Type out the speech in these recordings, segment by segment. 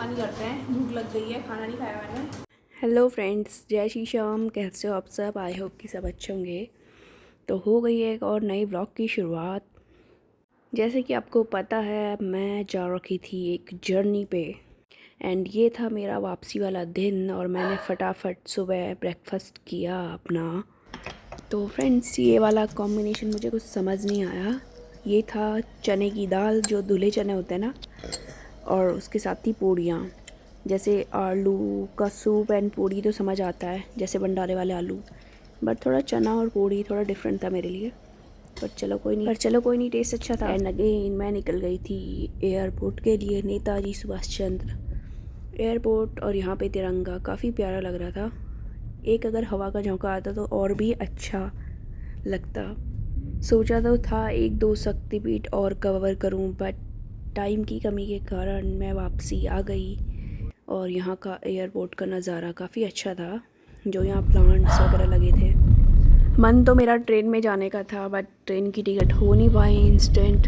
पानी करते हैं, भूख लग गई है, खाना नहीं खाया मैंने। हेलो फ्रेंड्स, जय श्री श्याम। कैसे हो आप सब? आई होप कि सब अच्छे होंगे। तो हो गई है एक और नई ब्लॉग की शुरुआत। जैसे कि आपको पता है, मैं जा रखी थी एक जर्नी पे एंड ये था मेरा वापसी वाला दिन और मैंने फटाफट सुबह ब्रेकफास्ट किया अपना। तो फ्रेंड्स, ये वाला कॉम्बिनेशन मुझे कुछ समझ नहीं आया। ये था चने की दाल, जो धुले चने होते हैं ना, और उसके साथ ही पूड़ियाँ। जैसे आलू का सूप एंड पूड़ी तो समझ आता है, जैसे भंडारे वाले आलू, बट थोड़ा चना और पूड़ी थोड़ा डिफरेंट था मेरे लिए। पर चलो कोई नहीं, टेस्ट अच्छा था। एंड अगेन मैं निकल गई थी एयरपोर्ट के लिए, नेताजी सुभाष चंद्र एयरपोर्ट। और यहाँ पे तिरंगा काफ़ी प्यारा लग रहा था। एक अगर हवा का झोंका आता तो और भी अच्छा लगता। सोचा तो था एक दो शक्तिपीठ और कवर करूं, बट टाइम की कमी के कारण मैं वापसी आ गई। और यहाँ का एयरपोर्ट का नज़ारा काफ़ी अच्छा था, जो यहाँ प्लांट्स वगैरह लगे थे। मन तो मेरा ट्रेन में जाने का था, बट ट्रेन की टिकट हो नहीं पाई इंस्टेंट,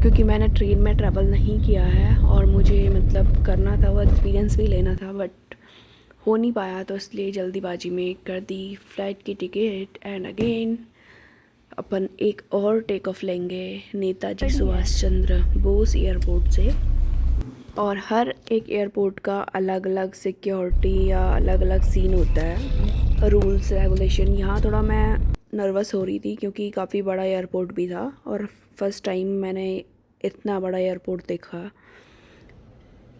क्योंकि मैंने ट्रेन में ट्रैवल नहीं किया है और मुझे मतलब करना था, वो एक्सपीरियंस भी लेना था, बट हो नहीं पाया। तो इसलिए जल्दीबाजी में कर दी फ़्लाइट की टिकट। एंड अगेन अपन एक और टेक ऑफ लेंगे नेताजी सुभाष चंद्र बोस एयरपोर्ट से। और हर एक एयरपोर्ट का अलग अलग सिक्योरिटी या अलग अलग सीन होता है, रूल्स रेगुलेशन। यहाँ थोड़ा मैं नर्वस हो रही थी क्योंकि काफ़ी बड़ा एयरपोर्ट भी था और फर्स्ट टाइम मैंने इतना बड़ा एयरपोर्ट देखा।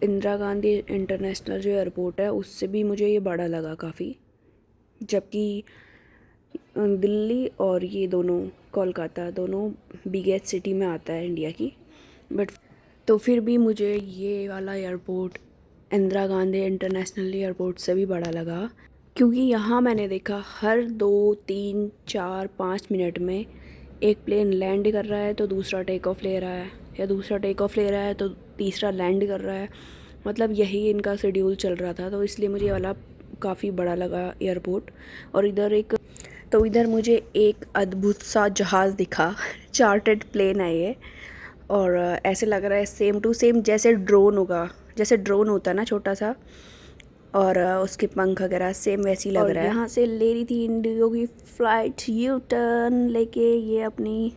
इंदिरा गांधी इंटरनेशनल जो एयरपोर्ट है, उससे भी मुझे ये बड़ा लगा काफ़ी। जबकि दिल्ली और ये दोनों, कोलकाता, दोनों बिगेस्ट सिटी में आता है इंडिया की, बट तो फिर भी मुझे ये वाला airport Indira Gandhi international airport से भी बड़ा लगा। क्योंकि यहाँ मैंने देखा हर 2 3 4 5 मिनट में एक प्लेन लैंड कर रहा है तो दूसरा टेक ऑफ ले रहा है, या दूसरा टेक ऑफ ले रहा है तो तीसरा लैंड कर रहा है। मतलब यही इनका शेड्यूल चल रहा था, तो इसलिए मुझे ये वाला काफ़ी बड़ा लगा एयरपोर्ट। और इधर मुझे एक अद्भुत सा जहाज़ दिखा चार्टर्ड प्लेन है ये, और ऐसे लग रहा है सेम टू सेम जैसे ड्रोन होगा, जैसे ड्रोन होता है ना छोटा सा, और उसके पंख वगैरह सेम वैसी लग रहा है। यहाँ से ले रही थी इंडिगो की फ़्लाइट यू टर्न लेके, ये अपनी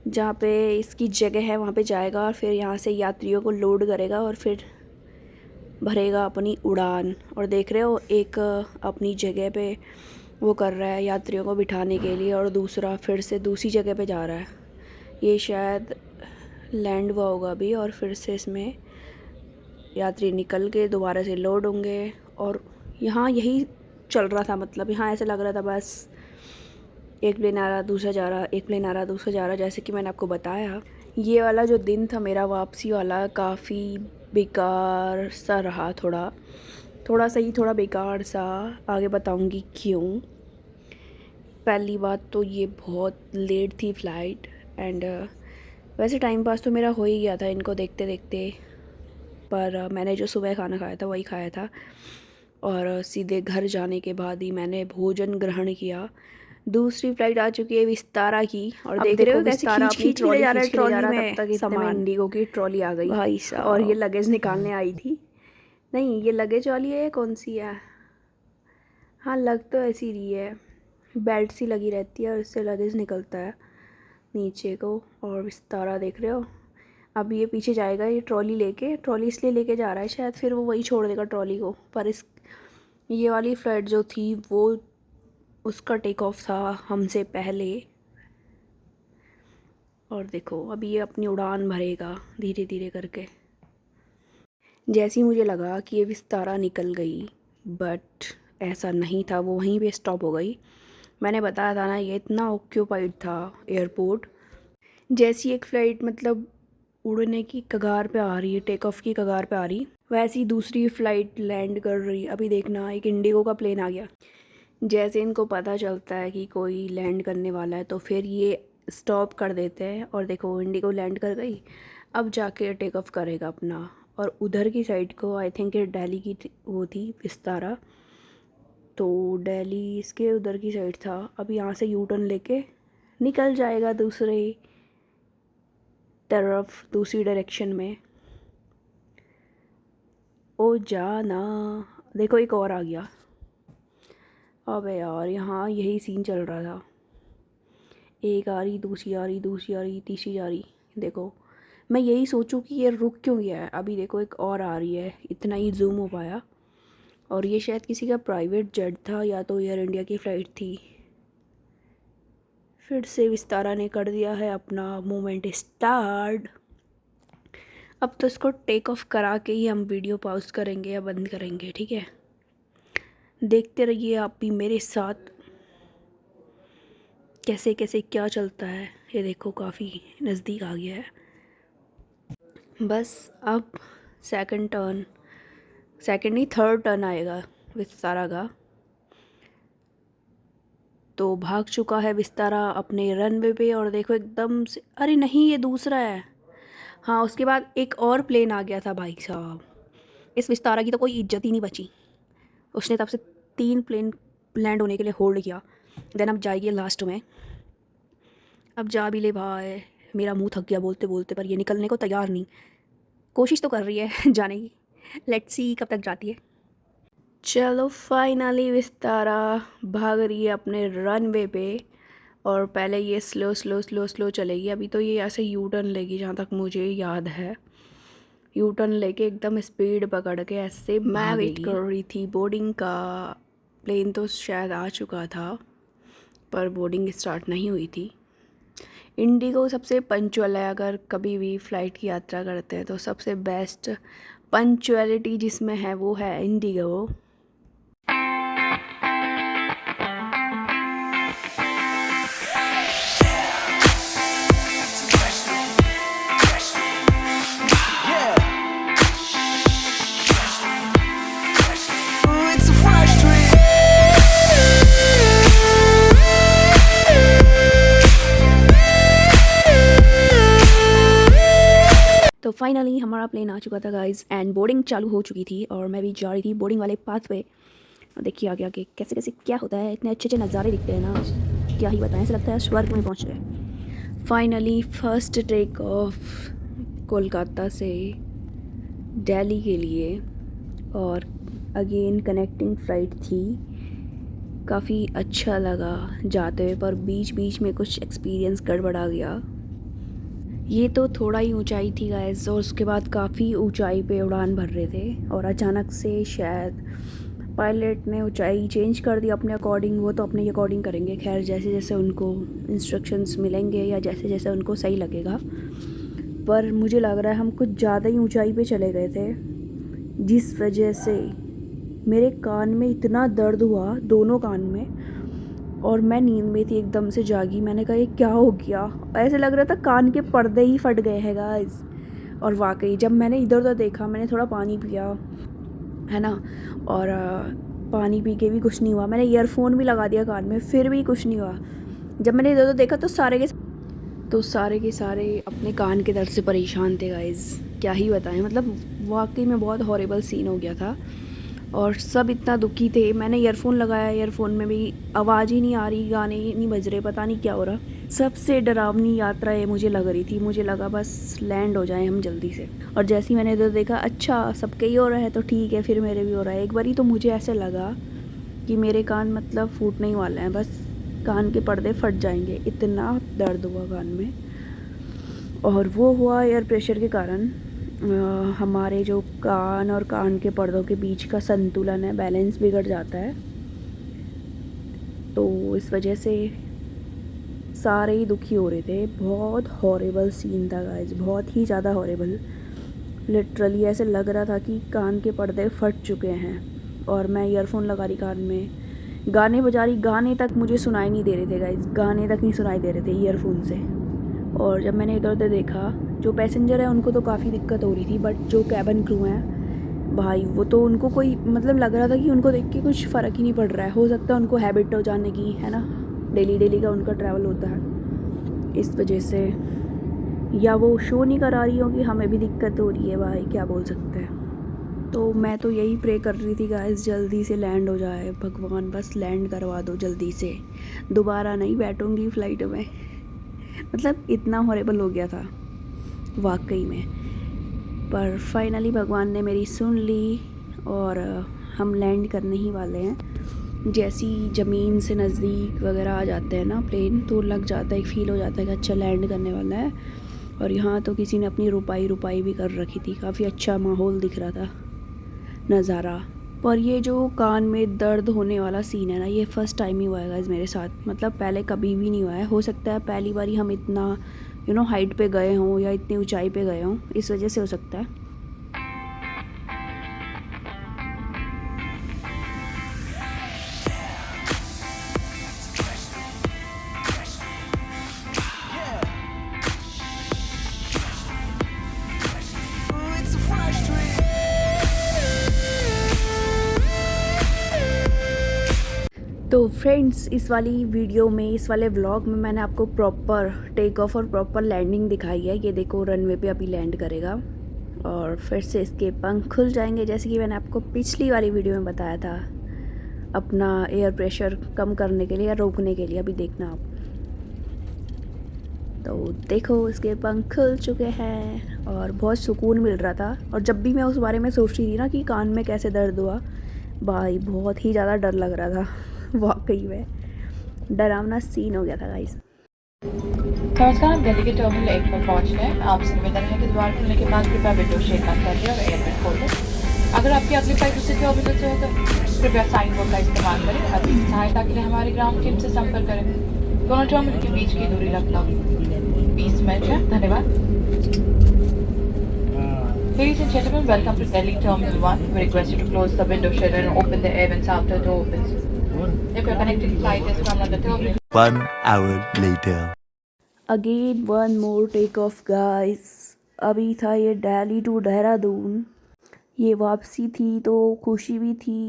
जहाँ पे इसकी जगह है वहाँ पे जाएगा और फिर यहाँ से यात्रियों को लोड करेगा और फिर भरेगा अपनी उड़ान। और देख रहे हो, एक अपनी जगह पे वो कर रहा है यात्रियों को बिठाने के लिए, और दूसरा फिर से दूसरी जगह पे जा रहा है। ये शायद लैंड हुआ होगा अभी, और फिर से इसमें यात्री निकल के दोबारा से लोड होंगे। और यहाँ यही चल रहा था, मतलब यहाँ ऐसे लग रहा था बस एक प्लेन आ रहा दूसरा जा रहा, एक प्लेन आ रहा दूसरा जा रहा। जैसे कि मैंने आपको बताया, ये वाला जो दिन था मेरा वापसी वाला, काफ़ी बेकार सा रहा। थोड़ा सही, थोड़ा बेकार सा। आगे बताऊँगी क्यों। पहली बात तो ये बहुत लेट थी फ़्लाइट, एंड वैसे टाइम पास तो मेरा हो ही गया था इनको देखते देखते, पर मैंने जो सुबह खाना खाया था वही खाया था, और सीधे घर जाने के बाद ही मैंने भोजन ग्रहण किया। दूसरी फ़्लाइट आ चुकी है विस्तारा की, और देख रहे हो कैसे खींच खींच के ले जा रहा है ट्रॉली में। तब तक इतने में इंडिगो की ट्रॉली आ गई भाई साहब, और ये लगेज निकालने आई थी। नहीं, ये लगेज वाली है या कौन सी है? हाँ, लग तो ऐसी रही है, बेल्ट सी लगी रहती है और इससे लगेज निकलता है नीचे को। और विस्तारा देख रहे हो, अब ये पीछे जाएगा ये ट्रॉली लेके। ट्रॉली इसलिए लेके जा रहा है शायद, फिर वो वही छोड़ देगा ट्रॉली को। पर ये वाली फ़्लाइट जो थी वो, उसका टेक ऑफ था हमसे पहले। और देखो अभी ये अपनी उड़ान भरेगा धीरे धीरे करके। जैसे ही मुझे लगा कि ये विस्तारा निकल गई, बट ऐसा नहीं था, वो वहीं पे स्टॉप हो गई। मैंने बताया था ना, ये इतना ऑक्यूपाइड था एयरपोर्ट। जैसी एक फ़्लाइट मतलब उड़ने की कगार पे आ रही है, टेक ऑफ की कगार पे आ रही, वैसी दूसरी फ़्लाइट लैंड कर रही। अभी देखना, एक इंडिगो का प्लेन आ गया। जैसे इनको पता चलता है कि कोई लैंड करने वाला है तो फिर ये स्टॉप कर देते हैं। और देखो इंडिगो लैंड कर गई, अब जाके टेक ऑफ करेगा अपना। और उधर की साइड को आई थिंक दिल्ली की वो थी विस्तारा, तो दिल्ली इसके उधर की साइड था। अब यहाँ से यू टर्न लेके निकल जाएगा दूसरे तरफ, दूसरी डायरेक्शन में। ओ जाना। देखो एक और आ गया। अबे यार यहाँ यही सीन चल रहा था, एक आ रही, दूसरी आ रही, दूसरी आ रही, तीसरी आ रही। देखो मैं यही सोचूं कि ये रुक क्यों गया है। अभी देखो एक और आ रही है, इतना ही जूम हो पाया। और ये शायद किसी का प्राइवेट जेट था या तो एयर इंडिया की फ़्लाइट थी। फिर से विस्तारा ने कर दिया है अपना मूवमेंट स्टार्ट। अब तो इसको टेक ऑफ करा के ही हम वीडियो पॉज करेंगे या बंद करेंगे, ठीक है। देखते रहिए आप भी मेरे साथ कैसे कैसे क्या चलता है। ये देखो काफ़ी नज़दीक आ गया है। बस अब सेकंड नहीं थर्ड टर्न आएगा विस्तारा का। तो भाग चुका है विस्तारा अपने रनवे पे और देखो एकदम से, अरे नहीं ये दूसरा है। हाँ उसके बाद एक और प्लेन आ गया था भाई साहब। इस विस्तारा की तो कोई इज्जत ही नहीं बची। उसने तब से 3 प्लेन लैंड होने के लिए होल्ड किया। देन अब जाएगी लास्ट में। अब जा भी ले भाई। मेरा मुंह थक गया बोलते बोलते, पर ये निकलने को तैयार नहीं। कोशिश तो कर रही है जाने की। लेट्स सी कब तक जाती है। चलो फाइनली विस्तारा भाग रही है अपने रनवे पे। और पहले ये स्लो स्लो स्लो स्लो चलेगी। अभी तो ये ऐसे यू टर्न लेगी जहाँ तक मुझे याद है। यू टर्न लेके एकदम स्पीड पकड़ के ऐसे मैं वेट कर रही थी बोर्डिंग का। प्लेन तो शायद आ चुका था पर बोर्डिंग स्टार्ट नहीं हुई थी। इंडिगो सबसे पंचुअल है। अगर कभी भी फ़्लाइट की यात्रा करते हैं तो सबसे बेस्ट पंचुअलिटी जिसमें है वो है इंडिगो। तो फाइनली हमारा प्लेन आ चुका था गाइस एंड बोर्डिंग चालू हो चुकी थी और मैं भी जा रही थी बोर्डिंग वाले पाथ पे। देखिए आगे आगे कैसे कैसे क्या होता है। इतने अच्छे अच्छे नज़ारे दिखते हैं ना, क्या ही बताएं। ऐसा लगता है स्वर्ग में पहुंच गए। Finally first take off Kolkata से दिल्ली के लिए और अगेन कनेक्टिंग फ़्लाइट थी। काफ़ी अच्छा लगा जाते हुए, पर बीच बीच में कुछ एक्सपीरियंस गड़बड़ा गया। ये तो थोड़ा ही ऊंचाई थी गाइस और उसके बाद काफ़ी ऊंचाई पे उड़ान भर रहे थे और अचानक से शायद पायलट ने ऊंचाई चेंज कर दी अपने अकॉर्डिंग। वो तो अपने अकॉर्डिंग करेंगे, खैर जैसे जैसे उनको इंस्ट्रक्शंस मिलेंगे या जैसे जैसे उनको सही लगेगा। पर मुझे लग रहा है हम कुछ ज़्यादा ही ऊंचाई पे चले गए थे, जिस वजह से मेरे कान में इतना दर्द हुआ, दोनों कान में। और मैं नींद में थी, एकदम से जागी। मैंने कहा ये क्या हो गया। ऐसे लग रहा था कान के पर्दे ही फट गए हैं गाइस। और वाकई जब मैंने इधर उधर देखा, मैंने थोड़ा पानी पिया है ना, और पानी पी के भी कुछ नहीं हुआ। मैंने ईयरफोन भी लगा दिया कान में, फिर भी कुछ नहीं हुआ। जब मैंने इधर उधर देखा तो सारे के सारे अपने कान के दर्द से परेशान थे गाइस। क्या ही बताएं, मतलब वाकई में बहुत हॉरिबल सीन हो गया था और सब इतना दुखी थे। मैंने ईयरफोन लगाया, ईयरफोन में भी आवाज़ ही नहीं आ रही, गाने ही नहीं बज रहे, पता नहीं क्या हो रहा। सबसे डरावनी यात्रा ये मुझे लग रही थी। मुझे लगा बस लैंड हो जाए हम जल्दी से। और जैसे ही मैंने इधर देखा, अच्छा सबके ही हो रहा है तो ठीक है, फिर मेरे भी हो रहा है। एक बारी तो मुझे ऐसे लगा कि मेरे कान मतलब फूटने ही वाले हैं, बस कान के पर्दे फट जाएंगे, इतना दर्द हुआ कान में। और वो हुआ एयर प्रेशर के कारण। हमारे जो कान और कान के पर्दों के बीच का संतुलन है, बैलेंस बिगड़ जाता है। तो इस वजह से सारे ही दुखी हो रहे थे। बहुत हॉरिबल सीन था गाइस, बहुत ही ज़्यादा हॉरिबल। लिटरली ऐसे लग रहा था कि कान के पर्दे फट चुके हैं। और मैं ईयरफोन लगा रही कान में, गाने बजा रही, गाने तक मुझे सुनाई नहीं दे रहे थे गाइस, गाने तक नहीं सुनाई दे रहे थे ईयरफोन से। और जब मैंने इधर उधर देखा, जो पैसेंजर है उनको तो काफ़ी दिक्कत हो रही थी, बट जो कैबिन क्रू हैं भाई, वो तो उनको कोई मतलब लग रहा था कि उनको देख के कुछ फ़र्क ही नहीं पड़ रहा है। हो सकता है उनको हैबिट हो जाने की, है ना, डेली डेली का उनका ट्रैवल होता है, इस वजह से। या वो शो नहीं करा रही होगी, हमें भी दिक्कत हो रही है भाई, क्या बोल सकते हैं। तो मैं तो यही प्रे कर रही थी गाइस, जल्दी से लैंड हो जाए, भगवान बस लैंड करवा दो जल्दी से, दोबारा नहीं बैठूंगी फ़्लाइट में। मतलब इतना हॉरिबल हो गया था वाकई में। पर फाइनली भगवान ने मेरी सुन ली और हम लैंड करने ही वाले हैं। जैसी ज़मीन से नज़दीक वगैरह आ जाते हैं ना प्लेन, तो लग जाता है, एक फ़ील हो जाता है कि अच्छा लैंड करने वाला है। और यहाँ तो किसी ने अपनी रुपाई भी कर रखी थी, काफ़ी अच्छा माहौल दिख रहा था, नज़ारा। पर ये जो कान में दर्द होने वाला सीन है ना, ये फ़र्स्ट टाइम ही हुआ है गाइस मेरे साथ, मतलब पहले कभी भी नहीं हुआ है। हो सकता है पहली बार ही हम इतना हाइट पे गए हों या इतनी ऊंचाई पे गए हों, इस वजह से हो सकता है। तो फ्रेंड्स, इस वाली वीडियो में, इस वाले व्लॉग में मैंने आपको प्रॉपर टेक ऑफ और प्रॉपर लैंडिंग दिखाई है। ये देखो रनवे पे अभी लैंड करेगा और फिर से इसके पंख खुल जाएंगे, जैसे कि मैंने आपको पिछली वाली वीडियो में बताया था, अपना एयर प्रेशर कम करने के लिए या रोकने के लिए। अभी देखना आप, तो देखो इसके पंख खुल चुके हैं और बहुत सुकून मिल रहा था। और जब भी मैं उस बारे में सोच रही थी ना कि कान में कैसे दर्द हुआ, भाई बहुत ही ज़्यादा डर लग रहा था वाकई में डरावना सीन हो गया था गाइस। नमस्कार, हम दिल्ली के टर्मिनल 1 पर पहुंच गए हैं। आपसे निवेदन है कि द्वार खुलने के बाद कृपया विंडो शेड बंद कर दें और एयरबैग खोल दें। अगर आपकी अगली फ्लाइट उससे टर्मिनल से होकर कृपया साइन बोर्ड का इस्तेमाल करें। अधिक सहायता के लिए हमारी ग्राउंड टीम से संपर्क करें। दोनों टर्मिनल के बीच की दूरी लगभग 20 मिनट है। धन्यवाद। Ladies and gentlemen, welcome to Delhi Terminal 1. We request you to close the window shade and open the air vents after the door opens. If your connecting flight is from another terminal. 1 hour later. Again one more take off guys. अभी था ये Delhi to Dehradun. ये वापसी थी तो खुशी भी थी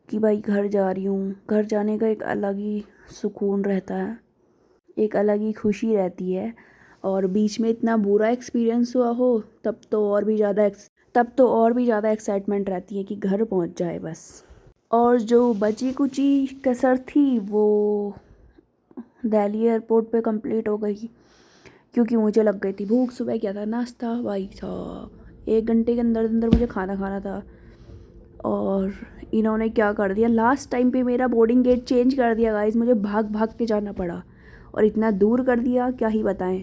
कि भाई घर जा रही हूँ। घर जाने का एक अलग ही सुकून रहता है, एक अलग ही खुशी रहती है। और बीच में इतना बुरा एक्सपीरियंस हुआ हो तब तो और भी ज़्यादा एक्साइटमेंट रहती है कि घर पहुँच जाए बस। और जो बची कुची कसर थी वो दिल्ली एयरपोर्ट पे कंप्लीट हो गई, क्योंकि मुझे लग गई थी भूख। सुबह क्या था, नाश्ता भाई साहब 1 घंटे के अंदर अंदर मुझे खाना खाना था। और इन्होंने क्या कर दिया, लास्ट टाइम पे मेरा बोर्डिंग गेट चेंज कर दिया गाइस। मुझे भाग भाग के जाना पड़ा और इतना दूर कर दिया क्या ही बताएं।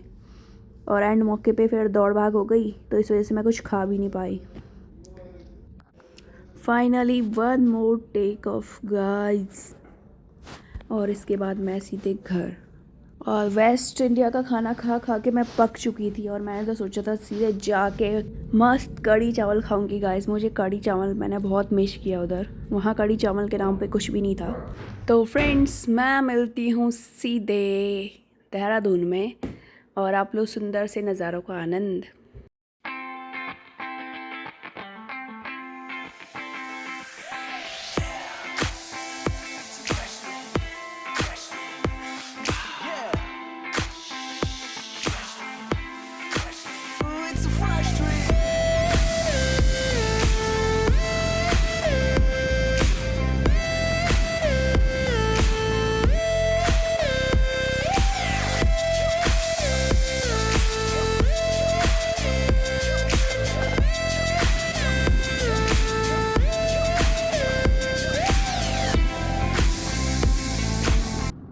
और एंड मौके पे फिर दौड़ भाग हो गई, तो इस वजह से मैं कुछ खा भी नहीं पाई। Finally one more take off guys, और इसके बाद मैं सीधे घर। और वेस्ट इंडिया का खाना खा खा के मैं पक चुकी थी और मैंने तो सोचा था सीधे जाके मस्त कड़ी चावल खाऊंगी गाइस। मुझे कड़ी चावल मैंने बहुत मिस किया उधर। वहाँ कड़ी चावल के नाम पे कुछ भी नहीं था। तो फ्रेंड्स, मैं मिलती हूँ सीधे देहरादून में, और आप लोग सुंदर से नज़ारों का आनंद।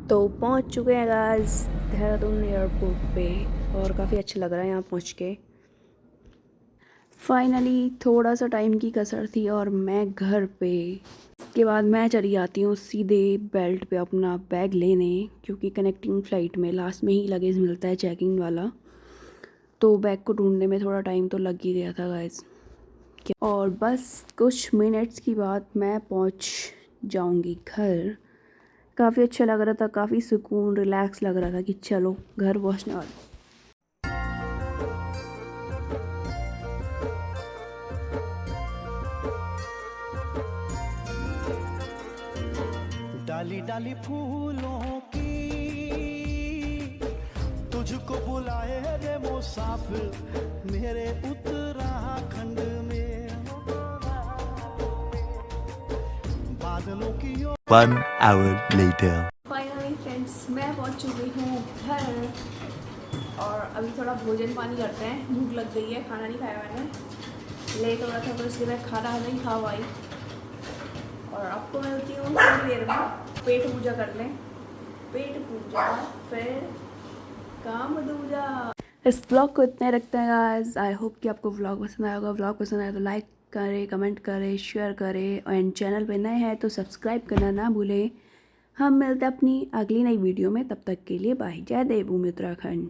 तो पहुंच चुके हैं गाइस देहरादून एयरपोर्ट पे, और काफ़ी अच्छा लग रहा है यहाँ पहुँच के। फाइनली थोड़ा सा टाइम की कसर थी और मैं घर पे। इसके बाद मैं चली जाती हूँ सीधे बेल्ट पे अपना बैग लेने, क्योंकि कनेक्टिंग फ़्लाइट में लास्ट में ही लगेज मिलता है चेकिंग वाला। तो बैग को ढूंढने में थोड़ा टाइम तो लग ही गया था गाइस। और बस कुछ मिनट्स की बाद मैं पहुँच जाऊँगी घर। काफ़ी अच्छा लग रहा था, काफ़ी सुकून, रिलैक्स लग रहा था कि चलो घर पहुँचने वाले। डाली डाली फूलों की तुझको बुलाए रे मुसाफिर मेरे उत्तराखंड में बादलों की 1 hour later. फाइनली फ्रेंड्स, मैं पहुंच चुकी हूँ घर और अभी थोड़ा भोजन पानी करते हैं। भूख लग गई है, खाना नहीं खाया मैंने। लेट हो रहा था तो इसलिए मैं खाना नहीं खा पाई। और आपको मिलती हूँ थोड़ी देर में। पेट पूजा कर लें, पेट पूजा फिर काम दूजा। इस व्लॉग को इतना ही रखते हैं गाइस। आई होप कि आपको व्लॉग पसंद आया होगा। व्लॉग पसंद आया तो लाइक करें, कमेंट करें, शेयर करें एंड चैनल पे नए हैं तो सब्सक्राइब करना ना भूलें। हम मिलते हैं अपनी अगली नई वीडियो में, तब तक के लिए बाय। जय देवभूमि उत्तराखंड।